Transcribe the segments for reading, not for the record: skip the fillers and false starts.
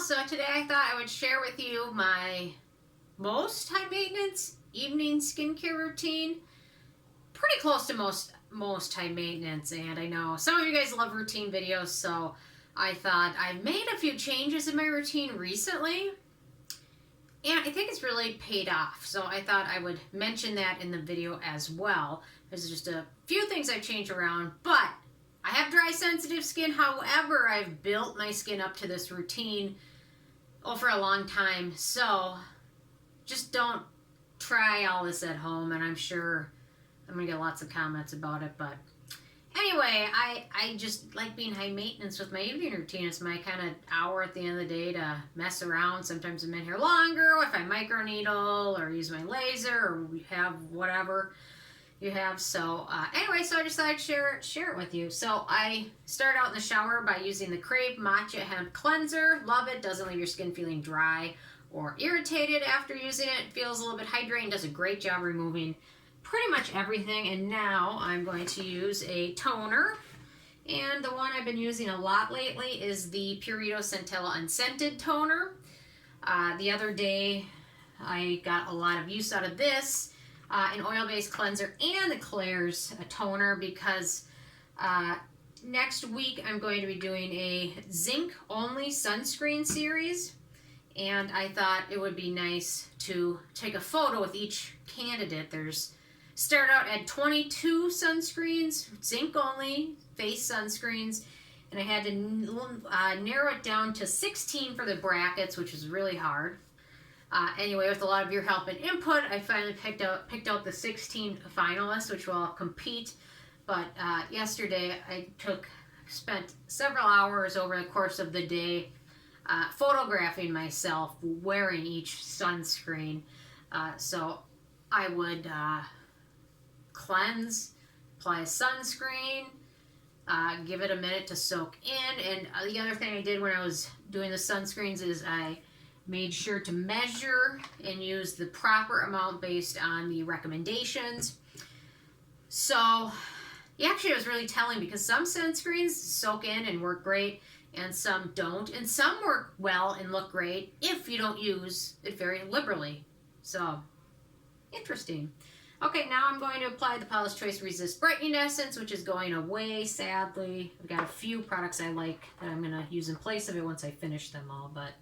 So today I thought I would share with you my most high maintenance evening skincare routine. Pretty close to most high maintenance, and I know some of you guys love routine videos, so I thought I've made a few changes in my routine recently, and I think it's really paid off. So I thought I would mention that in the video as well. There's just a few things I've changed around, but I have dry sensitive skin. However, I've built my skin up to this routine for a long time. So just don't try all this at home, and I'm sure I'm gonna get lots of comments about it. But anyway, I just like being high maintenance with my evening routine. It's my kind of hour at the end of the day to mess around. Sometimes I'm in here longer if I microneedle or use my laser or have whatever you have. So anyway, so I decided to share it with you. So I start out in the shower by using the Krave Matcha Hemp Cleanser. Love it. Doesn't leave your skin feeling dry or irritated after using it. It feels a little bit hydrating. Does a great job removing pretty much everything. And now I'm going to use a toner. And the one I've been using a lot lately is the Purito Centella Unscented Toner. The other day I got a lot of use out of this. An oil-based cleanser and the Klairs toner, because next week I'm going to be doing a zinc-only sunscreen series, and I thought it would be nice to take a photo with each candidate. Start out at 22 sunscreens, zinc-only face sunscreens, and I had to narrow it down to 16 for the brackets, which was really hard. Anyway, with a lot of your help and input, I finally picked out the 16 finalists, which will all compete. But yesterday, I spent several hours over the course of the day photographing myself wearing each sunscreen. So I would cleanse, apply a sunscreen, give it a minute to soak in. And the other thing I did when I was doing the sunscreens is I made sure to measure and use the proper amount based on the recommendations. So actually it was really telling, because some sunscreens soak in and work great and some don't, and some work well and look great if you don't use it very liberally. So interesting. Okay, now I'm going to apply the Paula's Choice Resist Brightening Essence, which is going away, sadly. I've got a few products I like that I'm going to use in place of it once I finish them all, but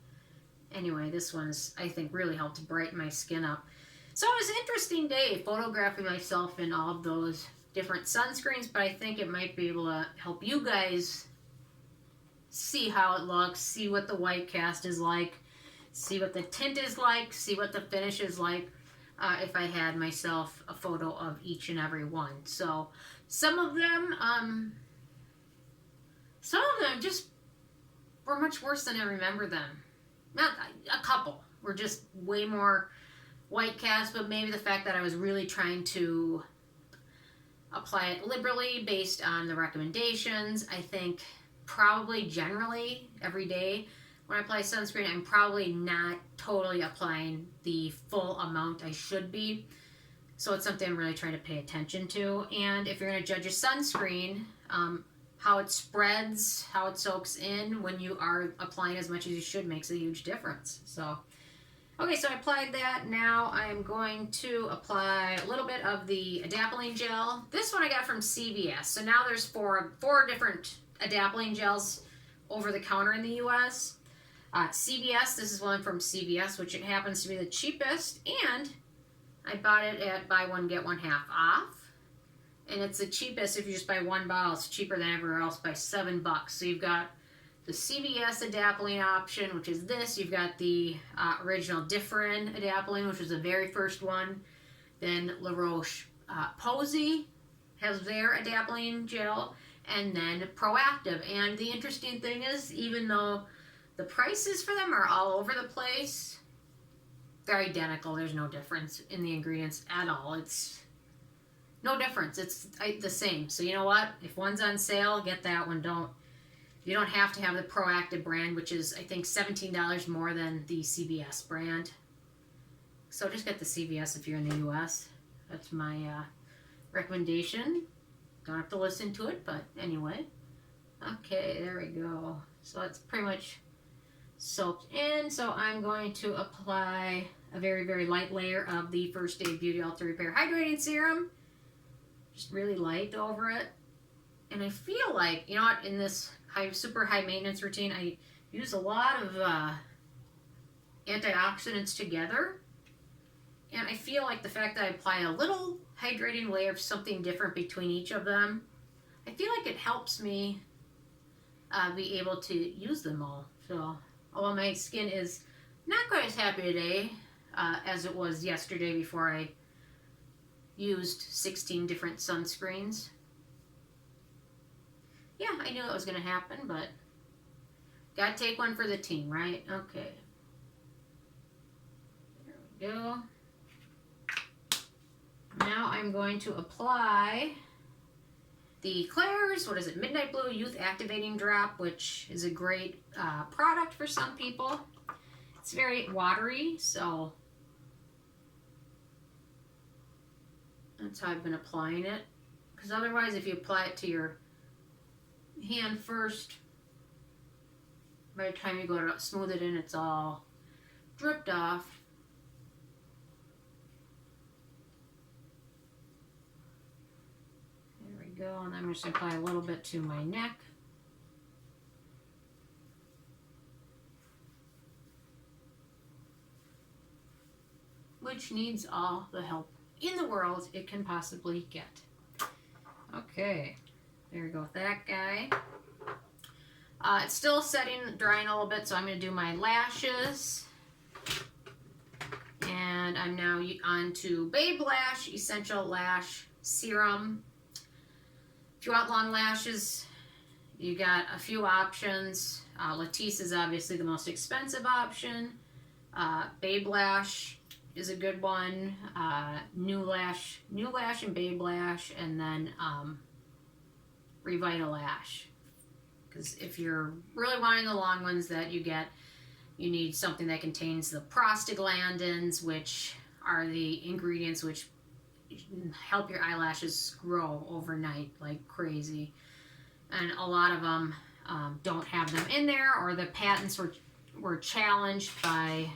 anyway, this one's, I think, really helped to brighten my skin up. So it was an interesting day photographing myself in all of those different sunscreens, but I think it might be able to help you guys see how it looks, see what the white cast is like, see what the tint is like, see what the finish is like, if I had myself a photo of each and every one. So some of them just were much worse than I remember them. Not a couple were just way more white cast, but maybe the fact that I was really trying to apply it liberally based on the recommendations. I think probably generally every day when I apply sunscreen, I'm probably not totally applying the full amount I should be. So it's something I'm really trying to pay attention to. And if you're going to judge a sunscreen, how it spreads, how it soaks in when you are applying as much as you should makes a huge difference. So, okay, so I applied that. Now I'm going to apply a little bit of the Adapalene gel. This one I got from CVS. So now there's four different Adapalene gels over the counter in the US. CVS, this is one from CVS, which it happens to be the cheapest, and I bought it at buy one, get one half off. And it's the cheapest if you just buy one bottle. It's cheaper than everywhere else by $7. So you've got the CVS Adapalene option, which is this. You've got the original Differin Adapalene, which was the very first one. Then La Roche-Posay has their Adapalene gel. And then Proactive. And the interesting thing is, even though the prices for them are all over the place, they're identical. There's no difference in the ingredients at all. It's no difference. It's the same. So you know what? If one's on sale, get that one. You don't have to have the Proactive brand, which is, I think, $17 more than the CVS brand. So just get the CVS if you're in the US. That's my recommendation. Don't have to listen to it, but anyway. Okay, there we go. So that's pretty much soaked in. So I'm going to apply a very, very light layer of the First Aid Beauty Ultra Repair Hydrating Serum. Just really light over it. And I feel like, you know what, in this super high maintenance routine, I use a lot of antioxidants together. And I feel like the fact that I apply a little hydrating layer of something different between each of them, I feel like it helps me be able to use them all. So, although my skin is not quite as happy today as it was yesterday before I used 16 different sunscreens. Yeah, I knew it was going to happen, but gotta take one for the team, right? Okay. There we go. Now I'm going to apply the Klairs, what is it, Midnight Blue Youth Activating Drop, which is a great product for some people. It's very watery, so that's how I've been applying it. Because otherwise, if you apply it to your hand first, by the time you go to smooth it in, it's all dripped off. There we go, and I'm just going to apply a little bit to my neck. Which needs all the help in the world it can possibly get. Okay, there we go with that guy. It's still setting, drying a little bit, so I'm going to do my lashes. And I'm now on to Babe Lash Essential Lash Serum. If you want long lashes, you got a few options. Latisse is obviously the most expensive option. Babe Lash is a good one. New Lash and Babe Lash, and then Revita Lash. Because if you're really wanting the long ones that you get, you need something that contains the prostaglandins, which are the ingredients which help your eyelashes grow overnight like crazy. And a lot of them don't have them in there, or the patents were challenged by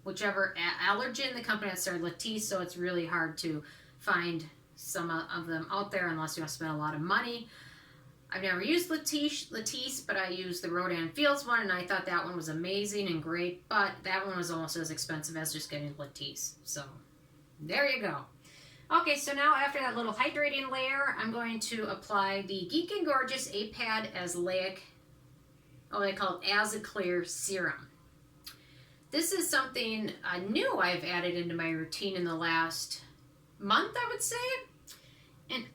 whichever allergen the company that started Latisse, so it's really hard to find some of them out there unless you want to spend a lot of money. I've never used Latisse, but I used the Rodan Fields one, and I thought that one was amazing and great, but that one was almost as expensive as just getting Latisse. So, there you go. Okay, so now after that little hydrating layer, I'm going to apply the Geek and Gorgeous 8-Pad Azleic, they call it Azleic Serum. This is something new I've added into my routine in the last month, I would say. And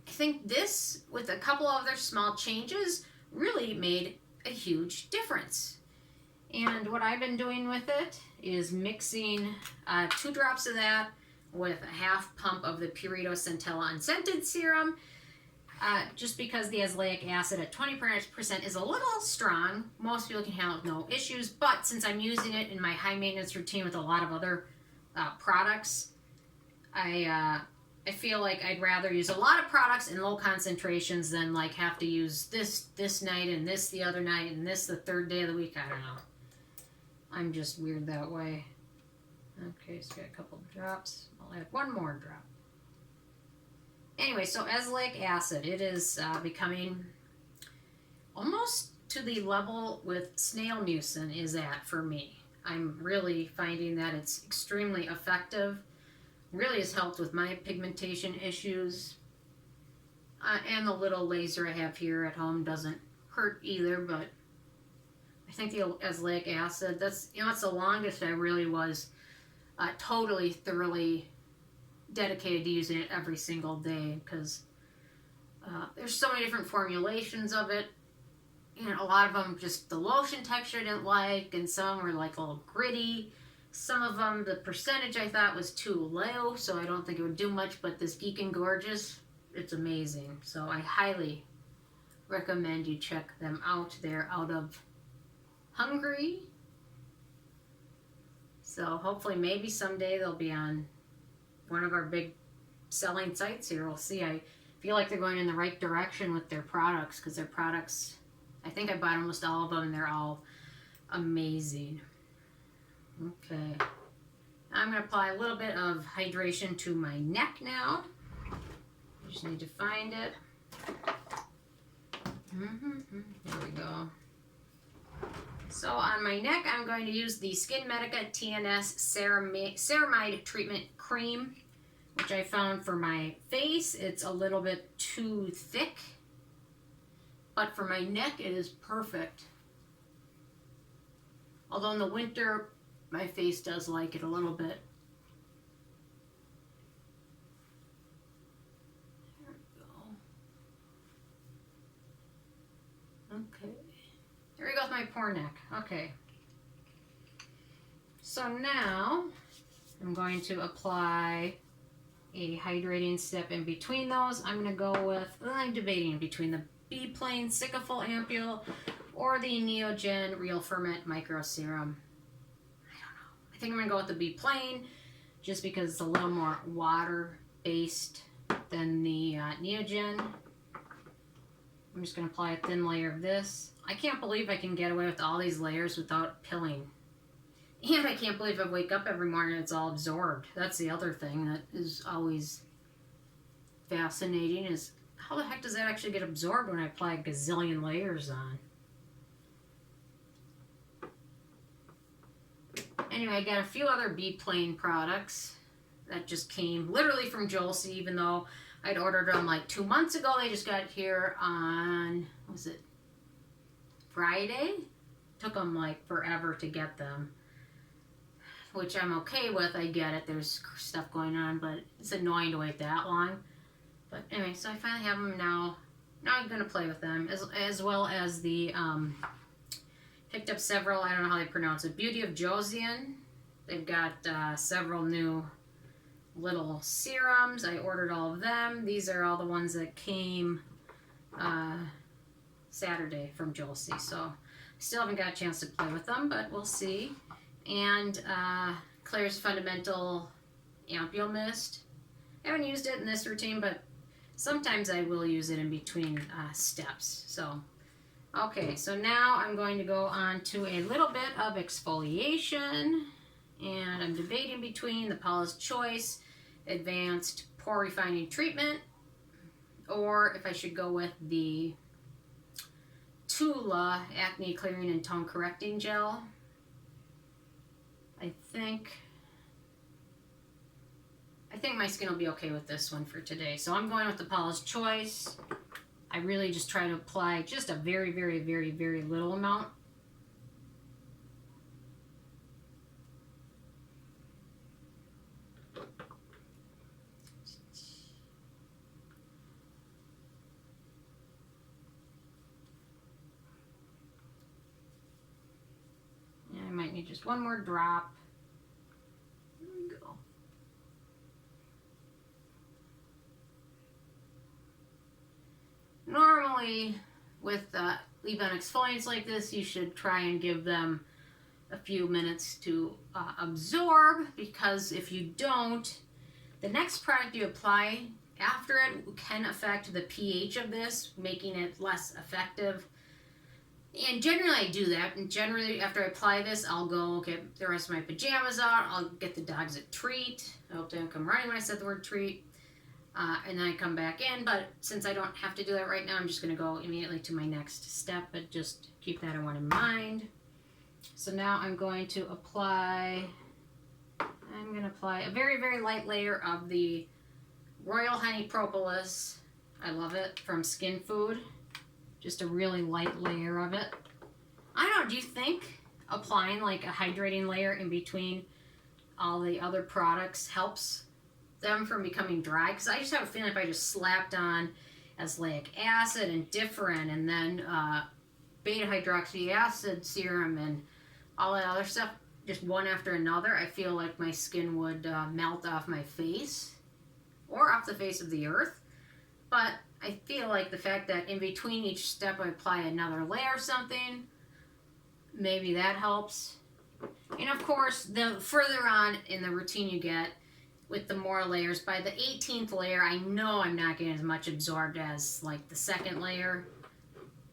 I think this, with a couple other small changes, really made a huge difference. And what I've been doing with it is mixing 2 drops of that with a half pump of the Purito Centella Unscented Serum. Just because the azelaic acid at 20% is a little strong. Most people can handle it with no issues, but since I'm using it in my high maintenance routine with a lot of other products, I feel like I'd rather use a lot of products in low concentrations than like have to use this night and this the other night and this the third day of the week. I don't know. I'm just weird that way. Okay, so got a couple drops. I'll add one more drop. Anyway, so azelaic acid, it is becoming almost to the level with snail mucin is at for me. I'm really finding that it's extremely effective. Really has helped with my pigmentation issues. And the little laser I have here at home doesn't hurt either, but I think the azelaic acid, that's the longest I really was totally, thoroughly dedicated to using it every single day, because there's so many different formulations of it. A lot of them just the lotion texture I didn't like, and some were like a little gritty. Some of them, the percentage I thought was too low, so I don't think it would do much, but this Geek and Gorgeous, it's amazing. So I highly recommend you check them out. They're out of Hungary. So hopefully maybe someday they'll be on one of our big selling sites here. We'll see. I feel like they're going in the right direction with their products, because their products, I think I bought almost all of them and they're all amazing. Okay. I'm going to apply a little bit of hydration to my neck now. I just need to find it. There we go. So on my neck, I'm going to use the Skinmedica TNS Ceramide Treatment Cream, which I found for my face. It's a little bit too thick, but for my neck, it is perfect. Although in the winter, my face does like it a little bit. There we go. Okay. There we go with my poor neck. Okay. So now I'm going to apply a hydrating step in between those. I'm going to go with, I'm debating between the Be Plain Cicafull Ampoule or the Neogen Real Ferment Micro Serum. I don't know. I think I'm going to go with the Be Plain just because it's a little more water-based than the Neogen. I'm just going to apply a thin layer of this. I can't believe I can get away with all these layers without pilling. And I can't believe I wake up every morning and it's all absorbed. That's the other thing that is always fascinating, is how the heck does that actually get absorbed when I apply a gazillion layers on? Anyway, I got a few other Be Plain products that just came literally from Josie, even though I'd ordered them like 2 months ago. They just got here on, what was it, Friday? Took them like forever to get them, which I'm okay with. I get it. There's stuff going on, but it's annoying to wait that long. But anyway, so I finally have them now. Now I'm going to play with them, as well as the, picked up several, I don't know how they pronounce it, Beauty of Josian. They've got several new little serums. I ordered all of them. These are all the ones that came Saturday from Josie, so still haven't got a chance to play with them, but we'll see. And Klairs Fundamental Ampoule Mist. I haven't used it in this routine, but sometimes I will use it in between steps. So, okay, so now I'm going to go on to a little bit of exfoliation, and I'm debating between the Paula's Choice Advanced Pore Refining Treatment, or if I should go with the Tula Acne Clearing and Tone Correcting Gel. I think my skin will be okay with this one for today. So I'm going with the Paula's Choice. I really just try to apply just a very, very, very, very little amount. I might need just one more drop. There we go. Normally, with leave-on exfoliants like this, you should try and give them a few minutes to absorb, because if you don't, the next product you apply after it can affect the pH of this, making it less effective. And generally I do that, and generally after I apply this, I'll go get the rest of my pajamas out, I'll get the dogs a treat. I hope they don't come running when I said the word treat. And then I come back in, but since I don't have to do that right now, I'm just going to go immediately to my next step, but just keep that one in mind. So now I'm going to apply a very, very light layer of the Royal Honey Propolis. I love it, from Skinfood. Just a really light layer of it. I don't know, do you think applying like a hydrating layer in between all the other products helps them from becoming dry? Because I just have a feeling if I just slapped on Azleic acid and Differin and then beta hydroxy acid serum and all that other stuff, just one after another, I feel like my skin would melt off my face or off the face of the earth. But I feel like the fact that in between each step I apply another layer or something, maybe that helps. And of course, the further on in the routine you get with the more layers, by the 18th layer, I know I'm not getting as much absorbed as like the second layer.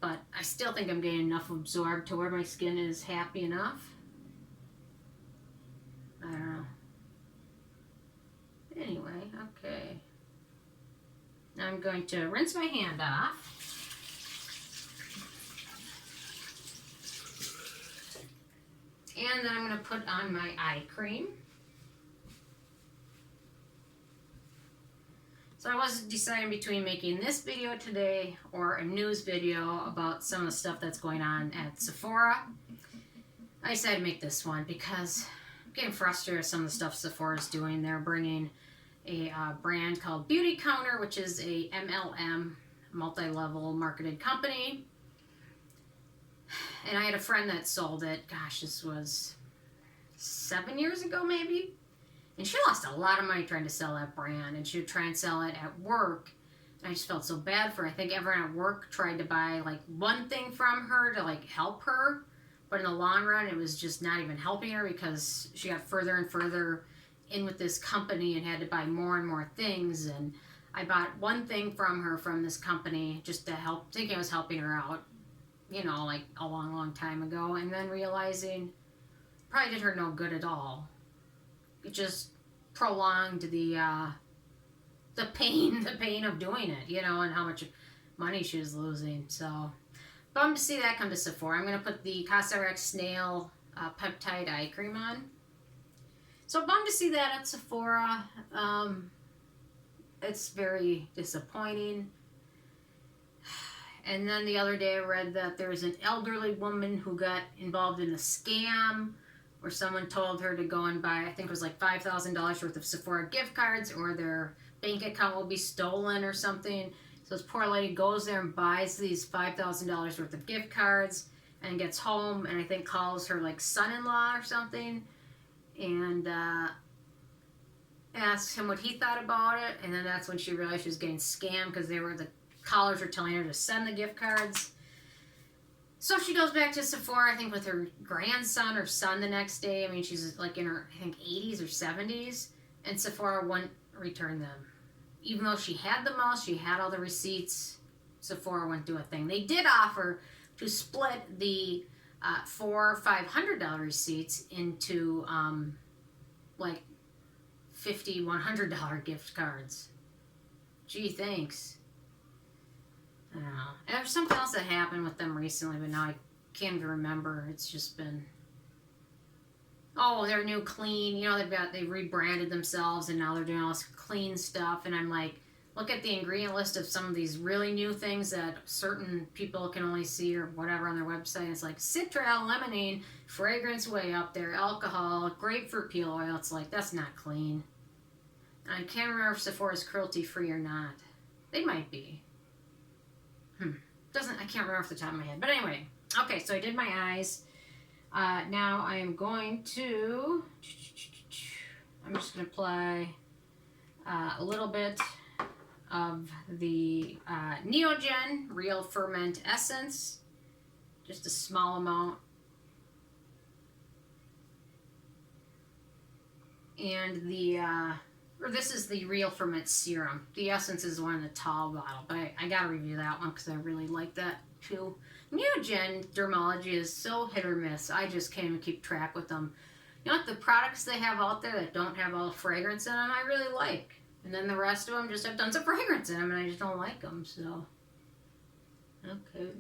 but I still think I'm getting enough absorbed to where my skin is happy enough. I don't know. Anyway, okay. Now I'm going to rinse my hand off. And then I'm going to put on my eye cream. So I was deciding between making this video today or a news video about some of the stuff that's going on at Sephora. I decided to make this one because I'm getting frustrated with some of the stuff Sephora's doing. They're bringing a brand called Beauty Counter, which is a MLM, multi-level marketed company. And I had a friend that sold it. Gosh, this was 7 years ago maybe. And she lost a lot of money trying to sell that brand. And she would try and sell it at work. And I just felt so bad for her. I think everyone at work tried to buy like one thing from her to like help her. But in the long run, it was just not even helping her because she got further and further in with this company and had to buy more and more things. And I bought one thing from her from this company just to help, thinking I was helping her out, you know, like a long, long time ago. And then realizing probably did her no good at all. It just prolonged the pain of doing it, you know, and how much money she was losing. So, bummed to see that come to Sephora. I'm going to put the Cosrx Snail Peptide Eye Cream on. So, bummed to see that at Sephora. It's very disappointing. And then the other day I read that there was an elderly woman who got involved in a scam where someone told her to go and buy, I think it was like $5,000 worth of Sephora gift cards, or their bank account will be stolen or something. So this poor lady goes there and buys these $5,000 worth of gift cards and gets home and I think calls her like son-in-law or something and asks him what he thought about it. And then that's when she realized she was getting scammed because the callers were telling her to send the gift cards. So she goes back to Sephora, I think, with her grandson or son the next day. I mean, she's like in her, I think, 80s or 70s. And Sephora wouldn't return them. Even though she had them all, she had all the receipts, Sephora wouldn't do a thing. They did offer to split the $400, $500 receipts into like $50, $100 gift cards. Gee, thanks. I don't know. And there's something else that happened with them recently, but now I can't even remember. It's just been, oh, they're new clean. You know, they rebranded themselves, and now they're doing all this clean stuff. And I'm like, look at the ingredient list of some of these really new things that certain people can only see or whatever on their website. It's like citral, limonene, fragrance way up there, alcohol, grapefruit peel oil. It's like, that's not clean. And I can't remember if Sephora's cruelty-free or not. They might be. I can't remember off the top of my head. But anyway, okay, so I did my eyes. Now I am going to, I'm just going to apply a little bit of the Neogen Real Ferment Essence. Just a small amount. And this is the Real Ferment Serum. The Essence is one in the tall bottle, but I gotta review that one because I really like that too. Neogen Dermology is so hit or miss. I just can't even keep track with them. You know what? The products they have out there that don't have all the fragrance in them, I really like. And then the rest of them just have tons of fragrance in them, and I just don't like them, so. Okay.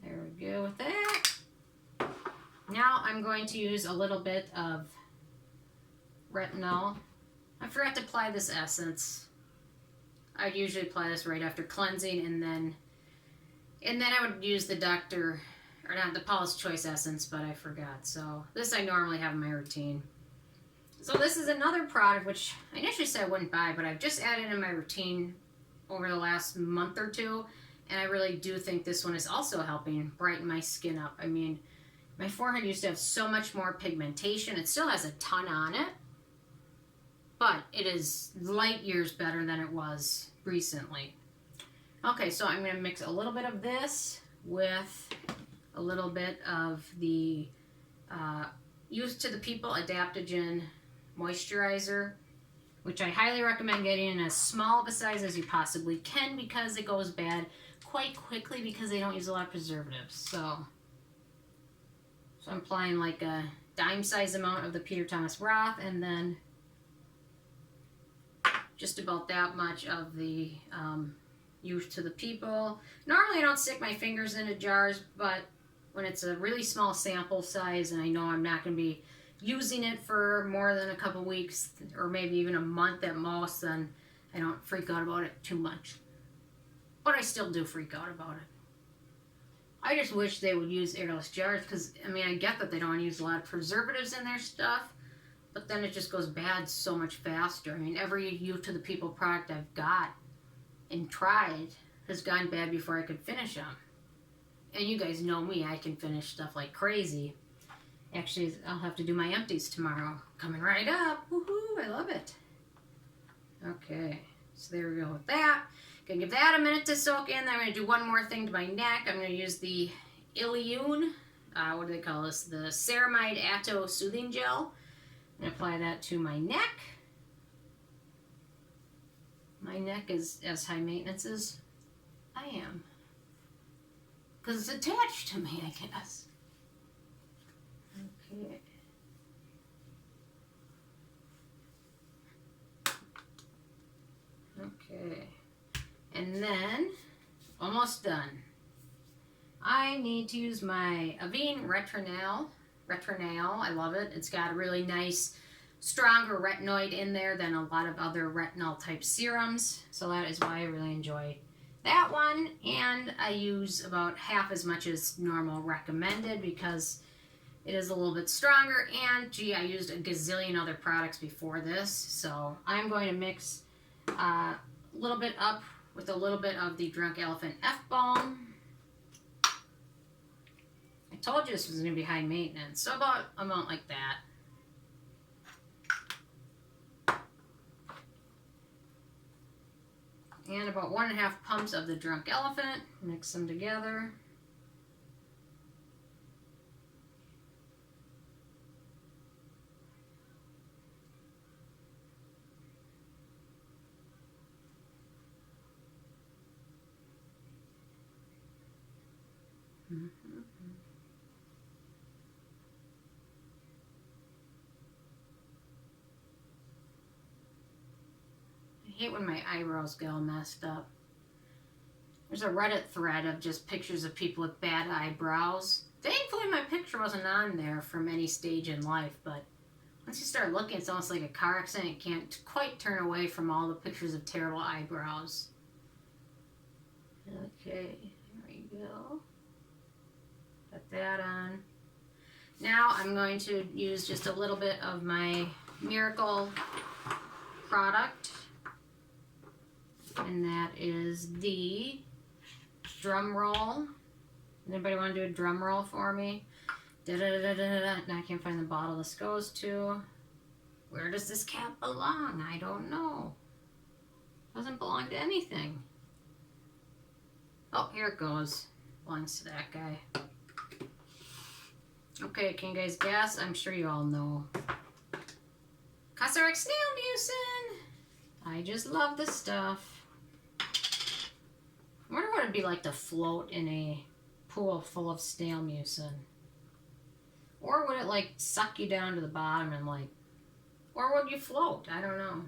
There we go with that. Now I'm going to use a little bit of Retrinal. I forgot to apply this essence. I'd usually apply this right after cleansing, and then I would use the the Paula's Choice Essence, but I forgot. So this I normally have in my routine. So this is another product which I initially said I wouldn't buy, but I've just added in my routine over the last month or two, and I really do think this one is also helping brighten my skin up. I mean, my forehead used to have so much more pigmentation. It still has a ton on it, but it is light years better than it was recently. Okay, so I'm going to mix a little bit of this with a little bit of the Youth to the People Adaptogen Moisturizer, which I highly recommend getting in as small of a size as you possibly can because it goes bad quite quickly because they don't use a lot of preservatives. So I'm applying like a dime size amount of the Peter Thomas Roth and then just about that much of the Youth to the People. Normally I don't stick my fingers into jars, but when it's a really small sample size and I know I'm not going to be using it for more than a couple weeks or maybe even a month at most, then I don't freak out about it too much. But I still do freak out about it. I just wish they would use airless jars because, I mean, I get that they don't use a lot of preservatives in their stuff, but then it just goes bad so much faster. I mean, every Youth to the People product I've got and tried has gone bad before I could finish them. And you guys know me, I can finish stuff like crazy. Actually, I'll have to do my empties tomorrow. Coming right up. Woohoo, I love it. Okay, so there we go with that. Gonna give that a minute to soak in. Then I'm gonna do one more thing to my neck. I'm gonna use the Illyoon, what do they call this? The Ceramide Atto Soothing Gel. I'm gonna apply that to my neck. My neck is as high maintenance as I am. Because it's attached to me, I guess. Okay. Okay. And then, almost done. I need to use my Avene Retrinal. I love it. It's got a really nice, stronger retinoid in there than a lot of other retinol type serums. So that is why I really enjoy that one. And I use about half as much as normal recommended because it is a little bit stronger. And gee, I used a gazillion other products before this. So I'm going to mix a little bit up with a little bit of the Drunk Elephant F-Balm. I told you this was going to be high maintenance, so about a amount like that. And about 1.5 pumps of the Drunk Elephant. Mix them together. I hate when my eyebrows get all messed up. There's a Reddit thread of just pictures of people with bad eyebrows. Thankfully my picture wasn't on there from any stage in life, but once you start looking, it's almost like a car accident. You can't quite turn away from all the pictures of terrible eyebrows. Okay, there we go. Put that on. Now I'm going to use just a little bit of my Miracle product. And that is the drum roll. Anybody want to do a drum roll for me? Da-da-da-da-da-da. Now I can't find the bottle this goes to. Where does this cap belong? I don't know. Doesn't belong to anything. Oh, here it goes. Belongs to that guy. Okay, can you guys guess? I'm sure you all know. Cosrx Snail Mucin. I just love this stuff. I wonder what it'd be like to float in a pool full of snail mucin. Or would it like suck you down to the bottom and like, or would you float? I don't know.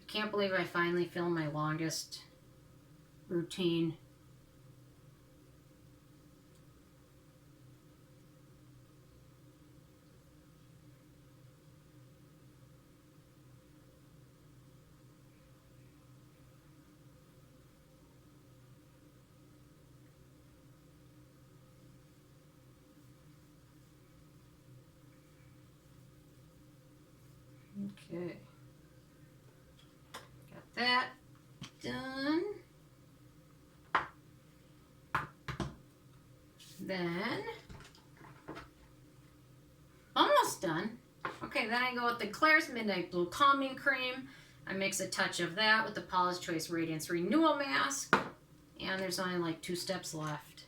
I can't believe I finally filmed my longest routine. Okay, got that done. Then, almost done. Okay, then I go with the Klairs Midnight Blue Calming Cream. I mix a touch of that with the Paula's Choice Radiance Renewal Mask. And there's only like 2 steps left.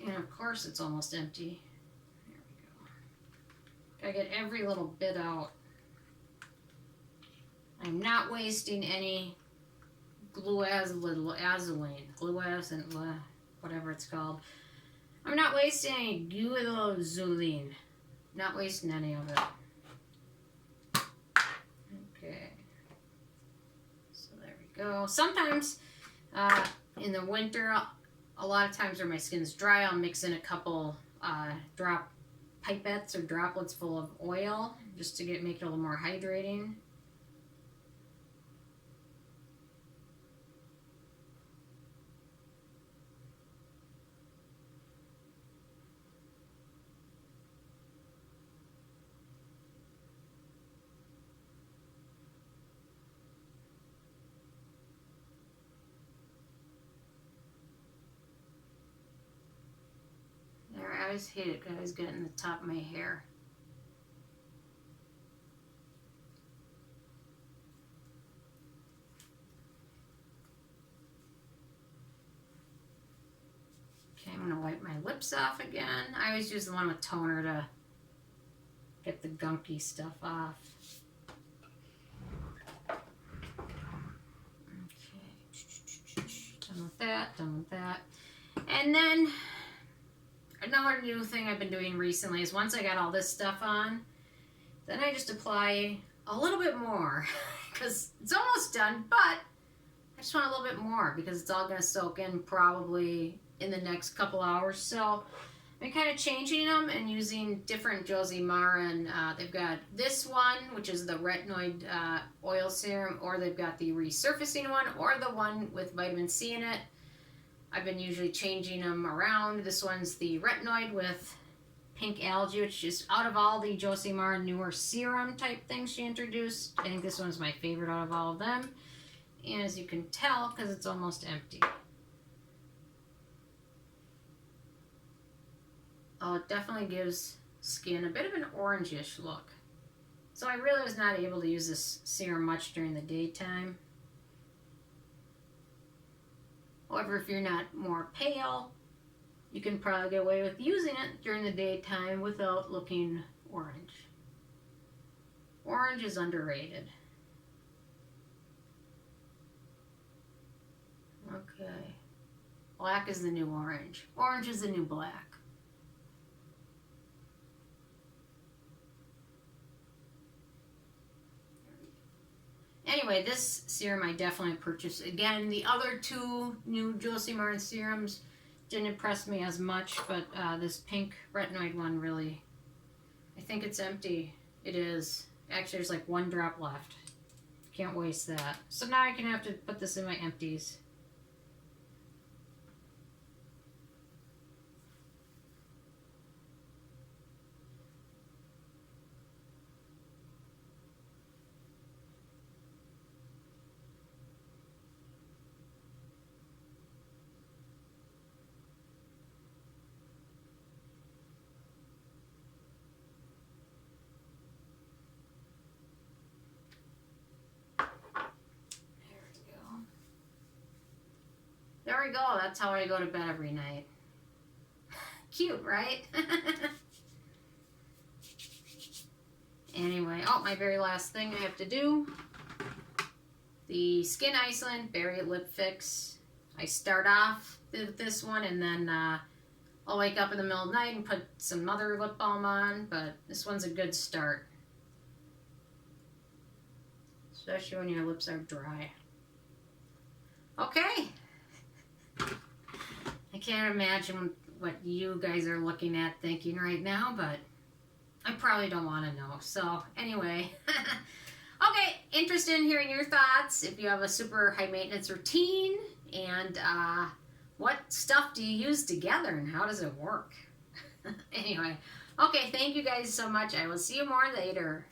And And of course it's almost empty. There we go. Gotta get every little bit out. I'm not wasting any gluazine, whatever it's called. I'm not wasting any gluazine. Not wasting any of it. Okay. So there we go. Sometimes in the winter, a lot of times where my skin's dry, I'll mix in a couple drop pipettes or droplets full of oil just to make it a little more hydrating. I always hate it because I always get it in the top of my hair. Okay, I'm going to wipe my lips off again. I always use the one with toner to get the gunky stuff off. Okay, done with that, done with that. And then another new thing I've been doing recently is once I got all this stuff on, then I just apply a little bit more because it's almost done, but I just want a little bit more because it's all going to soak in probably in the next couple hours. So I'm kind of changing them and using different Josie Maran. They've got this one, which is the retinoid oil serum, or they've got the resurfacing one, or the one with vitamin C in it. I've been usually changing them around. This one's the retinoid with pink algae, which is out of all the Josie Maran newer serum type things she introduced. I think this one's my favorite out of all of them. And as you can tell, because it's almost empty. Oh, it definitely gives skin a bit of an orangish look. So I really was not able to use this serum much during the daytime. However, if you're not more pale, you can probably get away with using it during the daytime without looking orange. Orange is underrated. Okay. Black is the new orange. Orange is the new black. Anyway, this serum I definitely purchased. Again, the other two new Josie Maran serums didn't impress me as much, but this pink retinoid one really, I think it's empty. It is. Actually, there's like one drop left. Can't waste that. So now I can have to put this in my empties. There we go. That's how I go to bed every night. Cute, right? Anyway, oh, my very last thing I have to do. The Skin Iceland Berry Lip Fix. I start off with this one and then I'll wake up in the middle of the night and put some other lip balm on, but this one's a good start. Especially when your lips are dry. Okay. I can't imagine what you guys are looking at thinking right now, but I probably don't want to know. So anyway, okay, interested in hearing your thoughts. If you have a super high maintenance routine and what stuff do you use together and how does it work? Anyway, okay, thank you guys so much. I will see you more later.